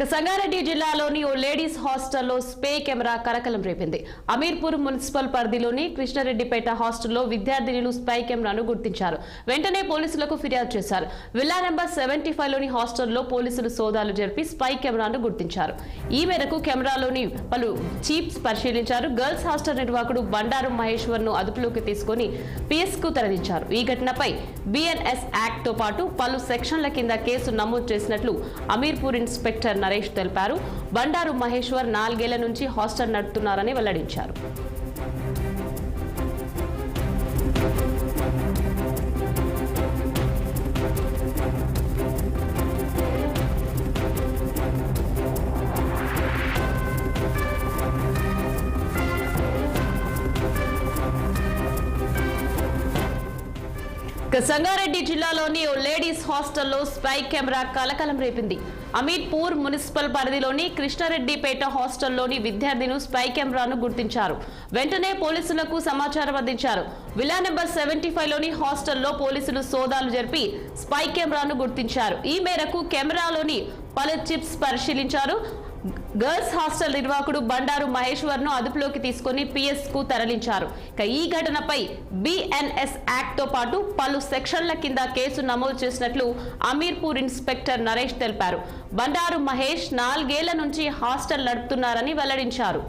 సంగారెడ్డి జిల్లాలోని ఓ లేడీస్ హాస్టల్లో స్పే కెమెరా కలకలం రేపింది. అమీర్పూర్ మున్సిపల్ పరిధిలోని కృష్ణారెడ్డిపేట హాస్టల్లో విద్యార్థినులు స్పై కెమెరాను గుర్తించారు. వెంటనే పోలీసులకు ఫిర్యాదు చేశారు. విల్లా నెంబర్ 75 లోని హాస్టల్లో పోలీసులు సోదాలు జరిపి స్పై కెమెరాను గుర్తించారు. ఈ మేరకు కెమెరాలోని పలు చీప్స్ పరిశీలించారు. గర్ల్స్ హాస్టల్ నిర్వాహకుడు బండారు మహేశ్వర్ ను అదుపులోకి తీసుకుని పిఎస్ కు తరలించారు. ఈ ఘటనపై బిఎన్ఎస్ యాక్ట్ తో పాటు పలు సెక్షన్ల కింద కేసు నమోదు చేసినట్లు అమీర్పూర్ ఇన్స్పెక్టర్ నరేష్ తెలిపారు. బండారు మహేశ్వర్ 4 ఏళ్ల నుంచి హాస్టల్ నడుపుతున్నారని వెల్లడించారు. సంగారెడ్డి జిల్లాలోని ఓ లేడీస్ హాస్టల్లో స్పై కెమెరా కలకలం రేపింది. అమీర్పూర్ మున్సిపల్ పరిధిలోని కృష్ణారెడ్డిపేట హాస్టల్లోని విద్యార్థిను స్పై కెమెరాను గుర్తించారు. వెంటనే పోలీసులకు సమాచారం అందించారు. విల్లా నెంబర్ 75 లోని హాస్టల్లో పోలీసులు సోదాలు జరిపి స్పై కెమెరాను గుర్తించారు. ఈ మేరకు కెమెరాలోని పలు చిప్స్ పరిశీలించారు. గర్ల్స్ హాస్టల్ నిర్వాహకుడు బండారు మహేశ్వర్ ను అదుపులోకి తీసుకుని పిఎస్ కు తరలించారు. ఈ ఘటనపై బిఎన్ఎస్ యాక్ట్ తో పాటు పలు సెక్షన్ల కింద కేసు నమోదు చేసినట్లు అమీర్పూర్ ఇన్స్పెక్టర్ నరేష్ తెలిపారు. బండారు మహేష్ 4 ఏళ్ల నుంచి హాస్టల్ నడుపుతున్నారని వెల్లడించారు.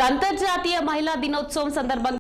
అంతర్జాతీయ మహిళా దినోత్సవం సందర్భంగా